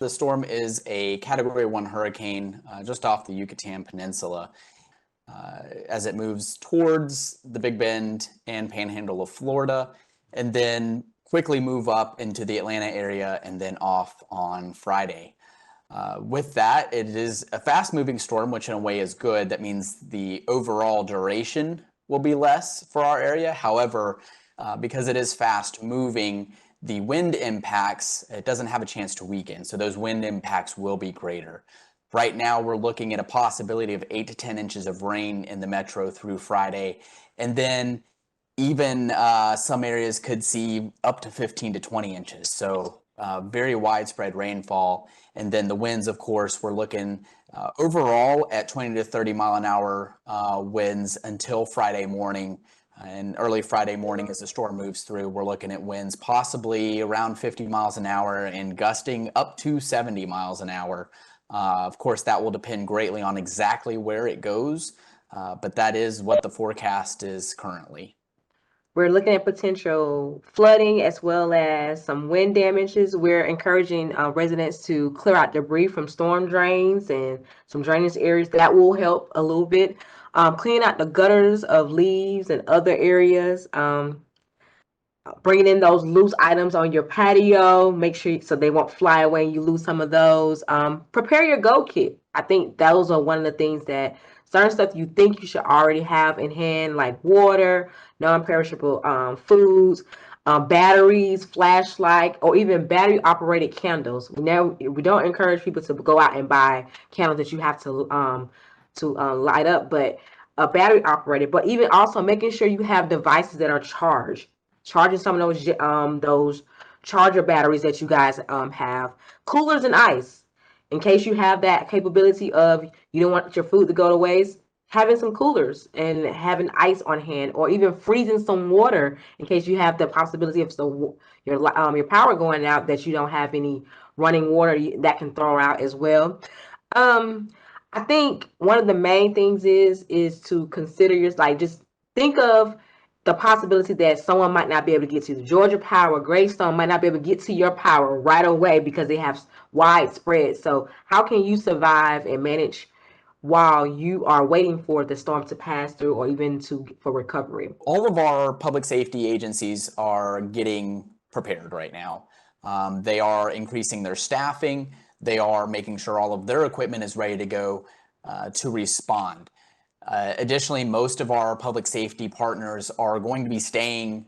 The storm is a Category 1 hurricane just off the Yucatan Peninsula. As it moves towards the Big Bend and Panhandle of Florida, and then quickly move up into the Atlanta area and then off on Friday. With that, it is a fast-moving storm, which in a way is good. That means the overall duration will be less for our area. However, because it is fast-moving, the wind impacts, it doesn't have a chance to weaken. So those wind impacts will be greater. Right now, we're looking at a possibility of 8 to 10 inches of rain in the metro through Friday. And then even some areas could see up to 15 to 20 inches. So very widespread rainfall. And then the winds, of course, we're looking overall at 20 to 30 mile an hour winds until Friday morning. And early Friday morning as the storm moves through, we're looking at winds possibly around 50 miles an hour and gusting up to 70 miles an hour. Of course, that will depend greatly on exactly where it goes, but that is what the forecast is currently. We're looking at potential flooding as well as some wind damages. We're encouraging residents to clear out debris from storm drains and some drainage areas. That will help a little bit. Cleaning out the gutters of leaves and other areas. Bringing in those loose items on your patio, make sure so they won't fly away and you lose some of those. Prepare your go kit. I think those are one of the things that certain stuff you think you should already have in hand, like water, non-perishable foods, batteries, flashlight, or even battery operated candles. We don't encourage people to go out and buy candles that you have to light up, but battery operated. But even also making sure you have devices that are charging some of those charger batteries that you guys have. Coolers and ice, in case you have that capability of you don't want your food to go to waste. Having some coolers and having ice on hand, or even freezing some water in case you have the possibility of your power going out, that you don't have any running water that can throw out as well. I think one of the main things is to consider just think of the possibility that someone might not be able to get to the Georgia Power, Greystone might not be able to get to your power right away because they have widespread. So how can you survive and manage while you are waiting for the storm to pass through, or even for recovery? All of our public safety agencies are getting prepared right now. They are increasing their staffing. They are making sure all of their equipment is ready to go to respond. Additionally, most of our public safety partners are going to be staying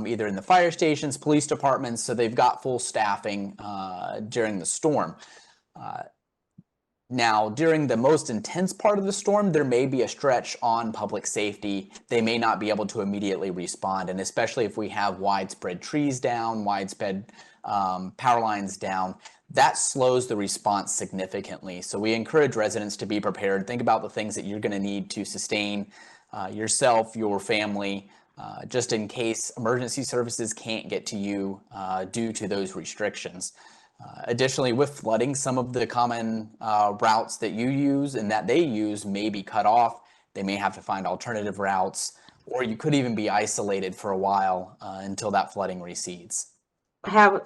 either in the fire stations, police departments, so they've got full staffing during the storm. Now, during the most intense part of the storm, there may be a stretch on public safety. They may not be able to immediately respond, and especially if we have widespread trees down, widespread power lines down, that slows the response significantly. So we encourage residents to be prepared. Think about the things that you're going to need to sustain yourself, your family, just in case emergency services can't get to you due to those restrictions. Additionally, with flooding, some of the common routes that you use and that they use may be cut off. They may have to find alternative routes, or you could even be isolated for a while until that flooding recedes.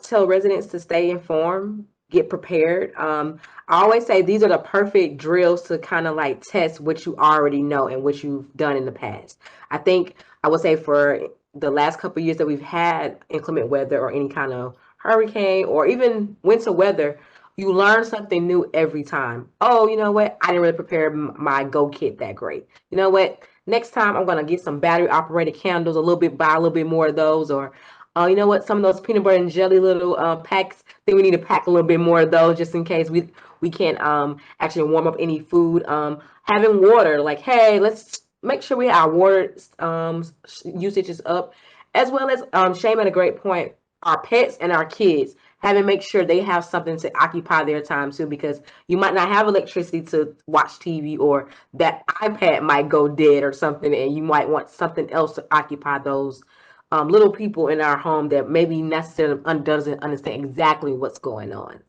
Tell residents to stay informed, get prepared. I always say these are the perfect drills to kind of like test what you already know and what you've done in the past. I think I would say for the last couple of years that we've had inclement weather or any kind of hurricane or even winter weather, you learn something new every time. Oh, you know what? I didn't really prepare my go kit that great. You know what? Next time I'm gonna get some battery operated candles, buy a little bit more of those, or you know what? Some of those peanut butter and jelly little packs. I think we need to pack a little bit more of those just in case we can't actually warm up any food. Having water, like, hey, let's make sure our water usage is up, as well as Shay made a great point. Our pets and our kids, having make sure they have something to occupy their time too, because you might not have electricity to watch TV, or that iPad might go dead or something, and you might want something else to occupy those little people in our home that maybe necessarily doesn't understand exactly what's going on.